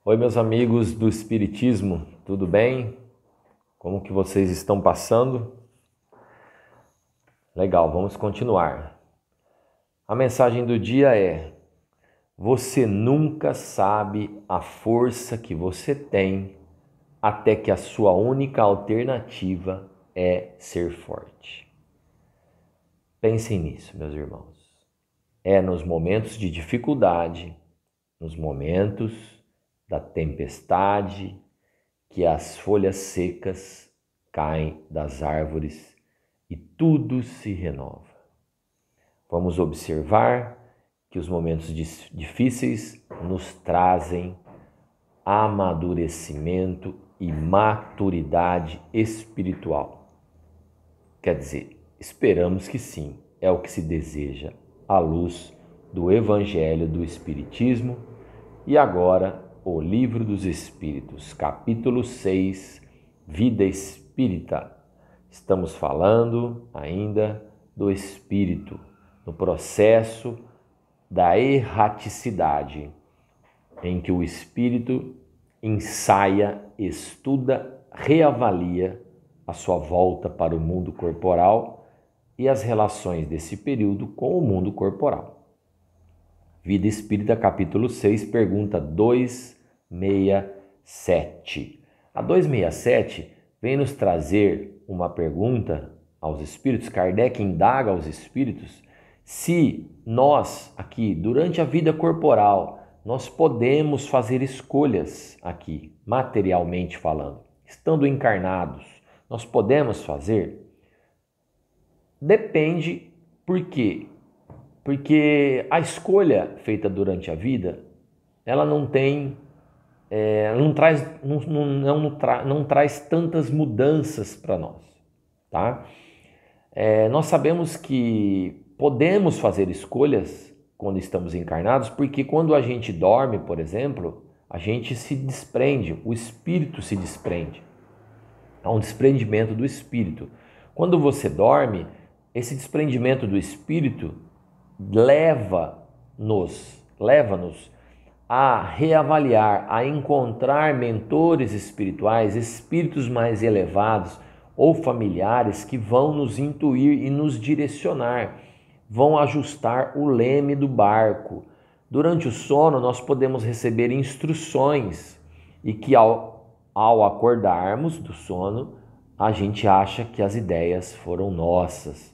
Oi, meus amigos do Espiritismo, tudo bem? Como que vocês estão passando? Legal, vamos continuar. A mensagem do dia é: você nunca sabe a força que você tem até que a sua única alternativa é ser forte. Pensem nisso, meus irmãos. É nos momentos de dificuldade, nos momentos da tempestade, que as folhas secas caem das árvores e tudo se renova. Vamos observar que os momentos difíceis nos trazem amadurecimento e maturidade espiritual. Quer dizer, esperamos que sim, é o que se deseja à luz do Evangelho do Espiritismo. E agora, o Livro dos Espíritos, capítulo 6, Vida Espírita. Estamos falando ainda do espírito, no processo da erraticidade, em que o espírito ensaia, estuda, reavalia a sua volta para o mundo corporal e as relações desse período com o mundo corporal. Vida Espírita, capítulo 6, pergunta 267. A 267 vem nos trazer uma pergunta aos espíritos. Kardec indaga aos espíritos se nós, aqui, durante a vida corporal, nós podemos fazer escolhas aqui, materialmente falando. Estando encarnados, nós podemos fazer? Depende, por quê? Porque a escolha feita durante a vida, ela não tem, não traz tantas mudanças para nós, tá? Nós sabemos que podemos fazer escolhas quando estamos encarnados, porque quando a gente dorme, por exemplo, a gente se desprende, o espírito se desprende. Há um desprendimento do espírito. Quando você dorme, esse desprendimento do espírito leva-nos a reavaliar, a encontrar mentores espirituais, espíritos mais elevados ou familiares que vão nos intuir e nos direcionar, vão ajustar o leme do barco. Durante o sono, nós podemos receber instruções e que ao acordarmos do sono, a gente acha que as ideias foram nossas.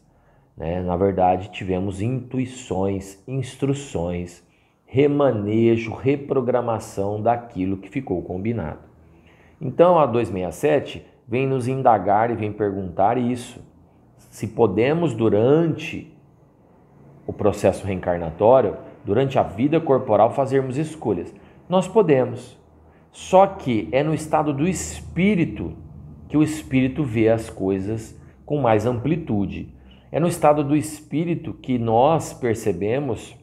Na verdade, tivemos intuições, instruções, remanejo, reprogramação daquilo que ficou combinado. Então, a 267 vem nos indagar e vem perguntar isso. Se podemos, durante o processo reencarnatório, durante a vida corporal, fazermos escolhas. Nós podemos. Só que é no estado do espírito que o espírito vê as coisas com mais amplitude. É no estado do espírito que nós percebemos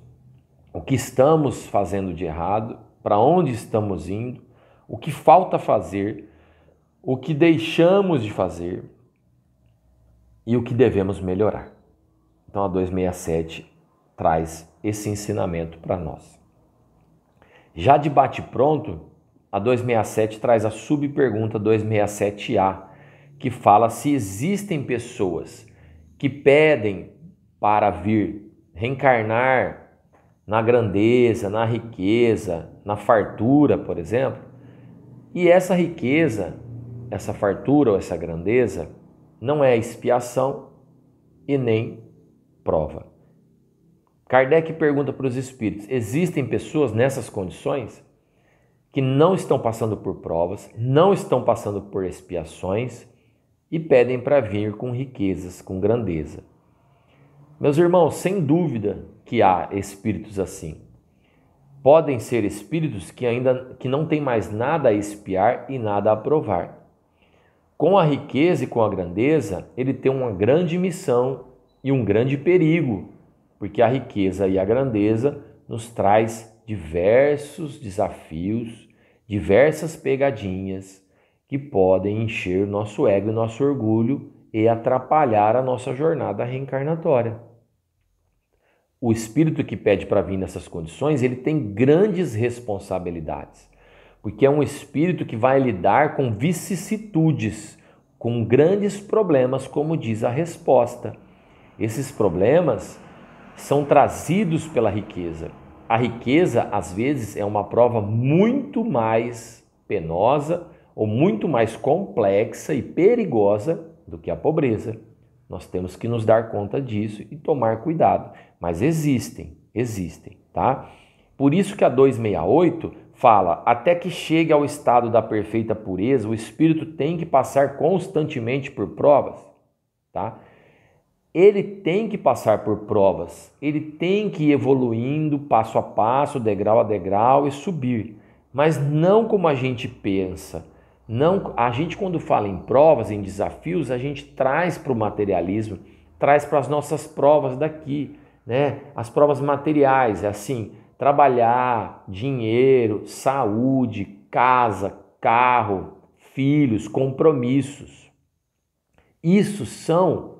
o que estamos fazendo de errado, para onde estamos indo, o que falta fazer, o que deixamos de fazer e o que devemos melhorar. Então a 267 traz esse ensinamento para nós. Já de bate-pronto, a 267 traz a subpergunta 267A, que fala se existem pessoas que pedem para vir reencarnar na grandeza, na riqueza, na fartura, por exemplo, e essa riqueza, essa fartura ou essa grandeza não é expiação e nem prova. Kardec pergunta para os espíritos: existem pessoas nessas condições que não estão passando por provas, não estão passando por expiações e pedem para vir com riquezas, com grandeza. Meus irmãos, sem dúvida que há espíritos assim. Podem ser espíritos que não têm mais nada a expiar e nada a provar. Com a riqueza e com a grandeza, ele tem uma grande missão e um grande perigo, porque a riqueza e a grandeza nos traz diversos desafios, diversas pegadinhas que podem encher nosso ego e nosso orgulho e atrapalhar a nossa jornada reencarnatória. O espírito que pede para vir nessas condições, ele tem grandes responsabilidades, porque é um espírito que vai lidar com vicissitudes, com grandes problemas, como diz a resposta. Esses problemas são trazidos pela riqueza. A riqueza, às vezes, é uma prova muito mais penosa ou muito mais complexa e perigosa do que a pobreza. Nós temos que nos dar conta disso e tomar cuidado. Mas existem, tá? Por isso que a 268 fala, até que chegue ao estado da perfeita pureza, o espírito tem que passar constantemente por provas, tá? Ele tem que passar por provas, ele tem que ir evoluindo passo a passo, degrau a degrau e subir, mas não como a gente pensa. Não, a gente quando fala em provas, em desafios, a gente traz para o materialismo, traz para as nossas provas daqui, né? As provas materiais, é assim, trabalhar, dinheiro, saúde, casa, carro, filhos, compromissos. Isso são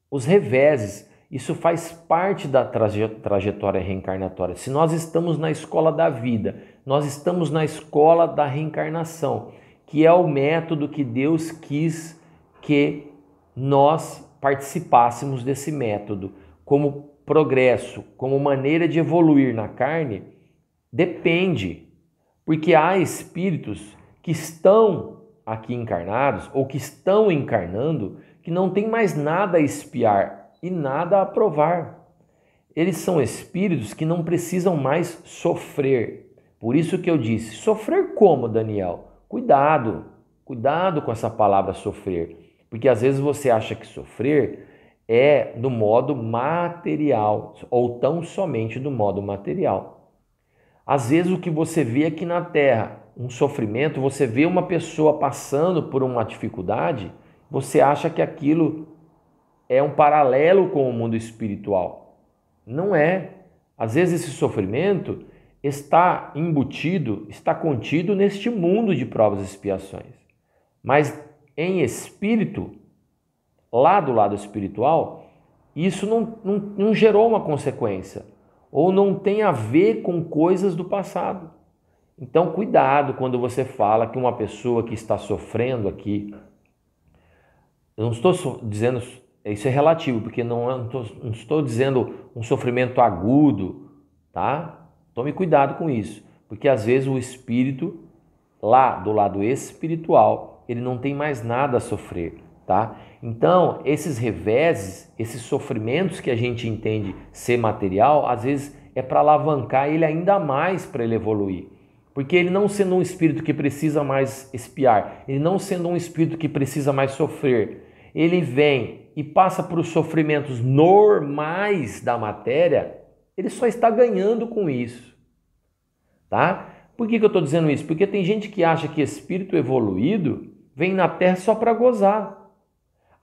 os reveses, isso faz parte da trajetória reencarnatória. Se nós estamos na escola da vida, nós estamos na escola da reencarnação, que é o método que Deus quis que nós participássemos desse método. Como progresso, como maneira de evoluir na carne, depende, porque há espíritos que estão aqui encarnados ou que estão encarnando que não tem mais nada a espiar e nada a provar. Eles são espíritos que não precisam mais sofrer. Por isso que eu disse, sofrer como, Daniel? Cuidado com essa palavra sofrer, porque às vezes você acha que sofrer é do modo material ou tão somente do modo material. Às vezes o que você vê aqui na Terra, um sofrimento, você vê uma pessoa passando por uma dificuldade, você acha que aquilo é um paralelo com o mundo espiritual. Não é. Às vezes esse sofrimento está embutido, está contido neste mundo de provas e expiações. Mas em espírito, lá do lado espiritual, isso não gerou uma consequência, ou não tem a ver com coisas do passado. Então, cuidado quando você fala que uma pessoa que está sofrendo aqui, eu não estou dizendo, isso é relativo, porque não estou dizendo um sofrimento agudo, tá? Tome cuidado com isso, porque às vezes o espírito, lá do lado espiritual, ele não tem mais nada a sofrer, tá? Então, esses reveses, esses sofrimentos que a gente entende ser material, às vezes é para alavancar ele ainda mais para ele evoluir. Porque ele não sendo um espírito que precisa mais expiar, ele não sendo um espírito que precisa mais sofrer, ele vem e passa por os sofrimentos normais da matéria, ele só está ganhando com isso, tá? Por que eu estou dizendo isso? Porque tem gente que acha que espírito evoluído vem na Terra só para gozar.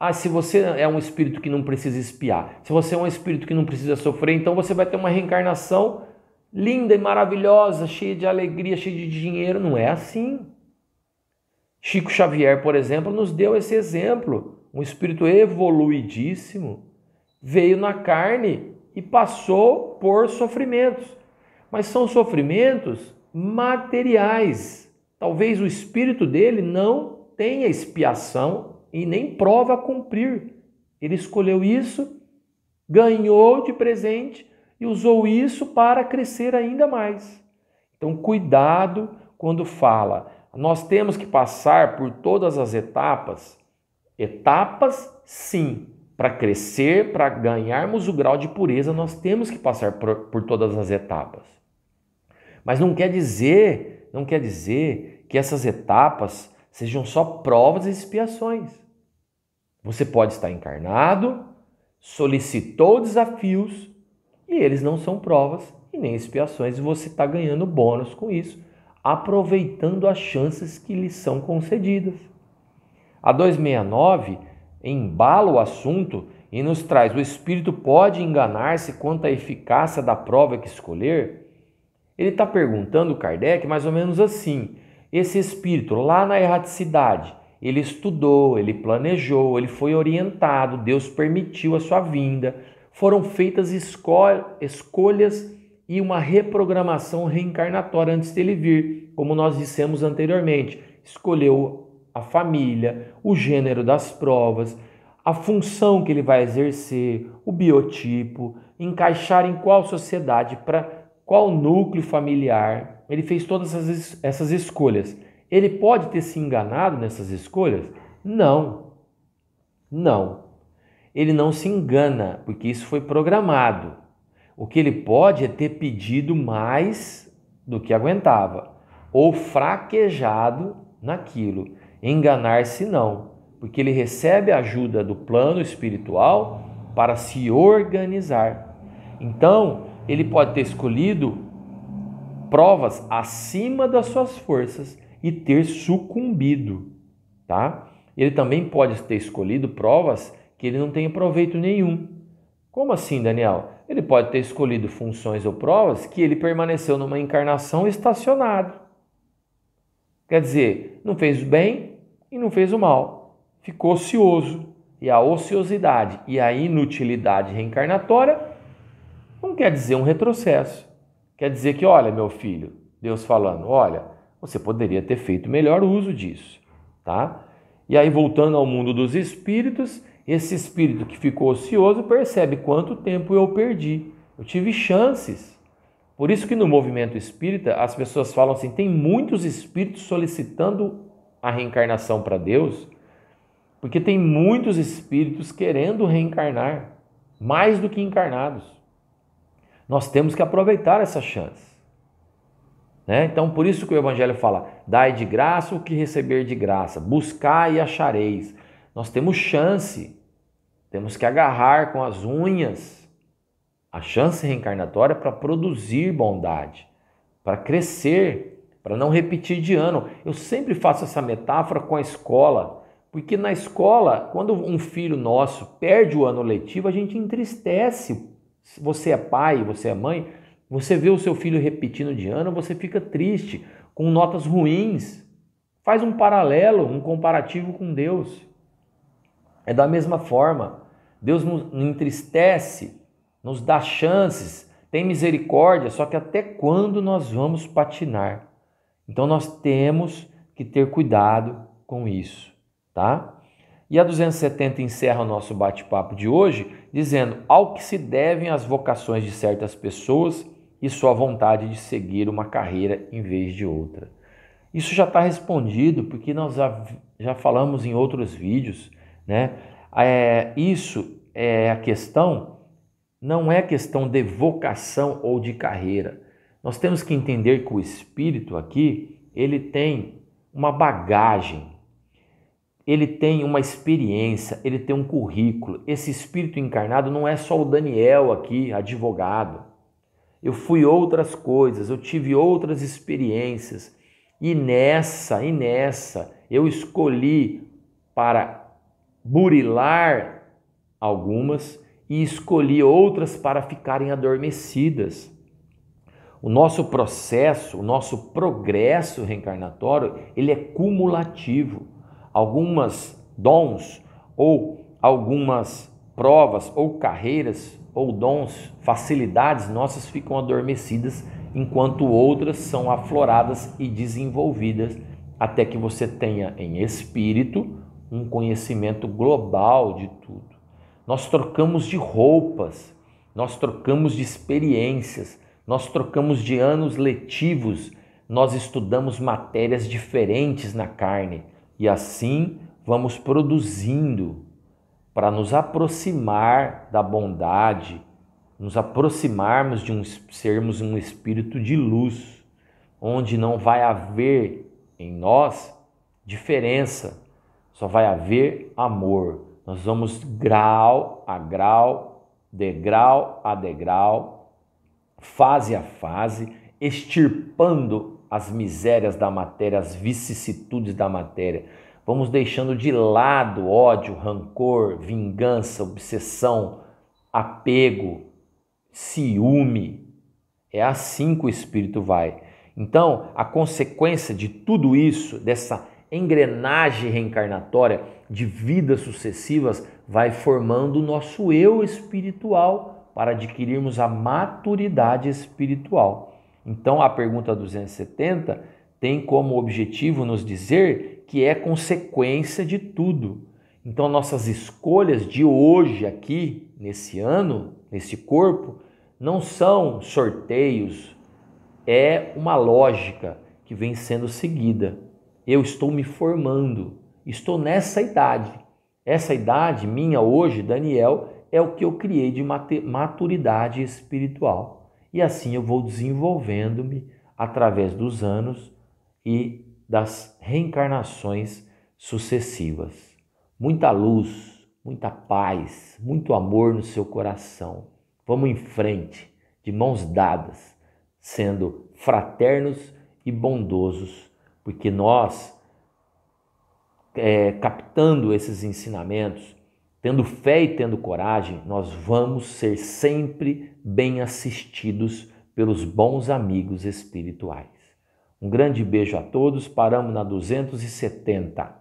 Ah, se você é um espírito que não precisa expiar, se você é um espírito que não precisa sofrer, então você vai ter uma reencarnação linda e maravilhosa, cheia de alegria, cheia de dinheiro. Não é assim. Chico Xavier, por exemplo, nos deu esse exemplo. Um espírito evoluidíssimo veio na carne e passou por sofrimentos. Mas são sofrimentos materiais. Talvez o espírito dele não tenha expiação e nem prova a cumprir. Ele escolheu isso, ganhou de presente e usou isso para crescer ainda mais. Então, cuidado quando fala. Nós temos que passar por todas as etapas. Etapas, sim. Para crescer, para ganharmos o grau de pureza, nós temos que passar por todas as etapas. Mas não quer dizer que essas etapas sejam só provas e expiações. Você pode estar encarnado, solicitou desafios, e eles não são provas e nem expiações, e você está ganhando bônus com isso, aproveitando as chances que lhe são concedidas. A 269 embala o assunto e nos traz: o espírito pode enganar-se quanto à eficácia da prova que escolher? Ele está perguntando, Kardec, mais ou menos assim: esse espírito lá na erraticidade, ele estudou, ele planejou, ele foi orientado, Deus permitiu a sua vinda, foram feitas escolhas e uma reprogramação reencarnatória antes dele vir, como nós dissemos anteriormente. Escolheu a família, o gênero das provas, a função que ele vai exercer, o biotipo, encaixar em qual sociedade, para qual núcleo familiar. Ele fez todas essas escolhas. Ele pode ter se enganado nessas escolhas? Não. Ele não se engana, porque isso foi programado. O que ele pode é ter pedido mais do que aguentava, ou fraquejado naquilo. Enganar-se não, porque ele recebe a ajuda do plano espiritual para se organizar. Então, ele pode ter escolhido provas acima das suas forças e ter sucumbido, tá? Ele também pode ter escolhido provas que ele não tenha proveito nenhum. Como assim, Daniel? Ele pode ter escolhido funções ou provas que ele permaneceu numa encarnação estacionado. Quer dizer, não fez o bem e não fez o mal. Ficou ocioso. E a ociosidade e a inutilidade reencarnatória não quer dizer um retrocesso. Quer dizer que, olha, meu filho, Deus falando, olha, você poderia ter feito melhor uso disso, tá? E aí, voltando ao mundo dos espíritos, esse espírito que ficou ocioso percebe quanto tempo eu perdi. Eu tive chances. Por isso que no movimento espírita as pessoas falam assim, tem muitos espíritos solicitando a reencarnação para Deus, porque tem muitos espíritos querendo reencarnar, mais do que encarnados. Nós temos que aproveitar essa chance. Então, por isso que o Evangelho fala, dai de graça o que receber de graça, buscai e achareis. Nós temos chance, temos que agarrar com as unhas a chance reencarnatória para produzir bondade, para crescer, para não repetir de ano. Eu sempre faço essa metáfora com a escola, porque na escola, quando um filho nosso perde o ano letivo, a gente entristece. Se você é pai, você é mãe, você vê o seu filho repetindo de ano, você fica triste, com notas ruins. Faz um paralelo, um comparativo com Deus. É da mesma forma. Deus nos entristece, nos dá chances, tem misericórdia, só que até quando nós vamos patinar? Então nós temos que ter cuidado com isso, tá? E a 270 encerra o nosso bate-papo de hoje, dizendo ao que se devem as vocações de certas pessoas e sua vontade de seguir uma carreira em vez de outra. Isso já está respondido, porque nós já falamos em outros vídeos, né? Isso é a questão, não é questão de vocação ou de carreira. Nós temos que entender que o espírito aqui, ele tem uma bagagem, ele tem uma experiência, ele tem um currículo. Esse espírito encarnado não é só o Daniel aqui, advogado. Eu fui outras coisas, eu tive outras experiências e nessa eu escolhi para burilar algumas e escolhi outras para ficarem adormecidas. O nosso processo, o nosso progresso reencarnatório, ele é cumulativo. Algumas dons ou algumas provas ou carreiras ou dons, facilidades nossas ficam adormecidas, enquanto outras são afloradas e desenvolvidas, até que você tenha em espírito um conhecimento global de tudo. Nós trocamos de roupas, nós trocamos de experiências, nós trocamos de anos letivos, nós estudamos matérias diferentes na carne e assim vamos produzindo para nos aproximar da bondade, nos aproximarmos de sermos um espírito de luz, onde não vai haver em nós diferença, só vai haver amor. Nós vamos grau a grau, degrau a degrau, fase a fase, extirpando as misérias da matéria, as vicissitudes da matéria. Vamos deixando de lado ódio, rancor, vingança, obsessão, apego, ciúme. É assim que o espírito vai. Então, a consequência de tudo isso, dessa engrenagem reencarnatória de vidas sucessivas, vai formando o nosso eu espiritual para adquirirmos a maturidade espiritual. Então, a pergunta 270 tem como objetivo nos dizer que é consequência de tudo. Então, nossas escolhas de hoje aqui, nesse ano, nesse corpo, não são sorteios, é uma lógica que vem sendo seguida. Eu estou me formando, estou nessa idade. Essa idade minha hoje, Daniel, é o que eu criei de maturidade espiritual. E assim eu vou desenvolvendo-me através dos anos e das reencarnações sucessivas. Muita luz, muita paz, muito amor no seu coração. Vamos em frente, de mãos dadas, sendo fraternos e bondosos, porque nós, captando esses ensinamentos, tendo fé e tendo coragem, nós vamos ser sempre bem assistidos pelos bons amigos espirituais. Um grande beijo a todos, paramos na 270.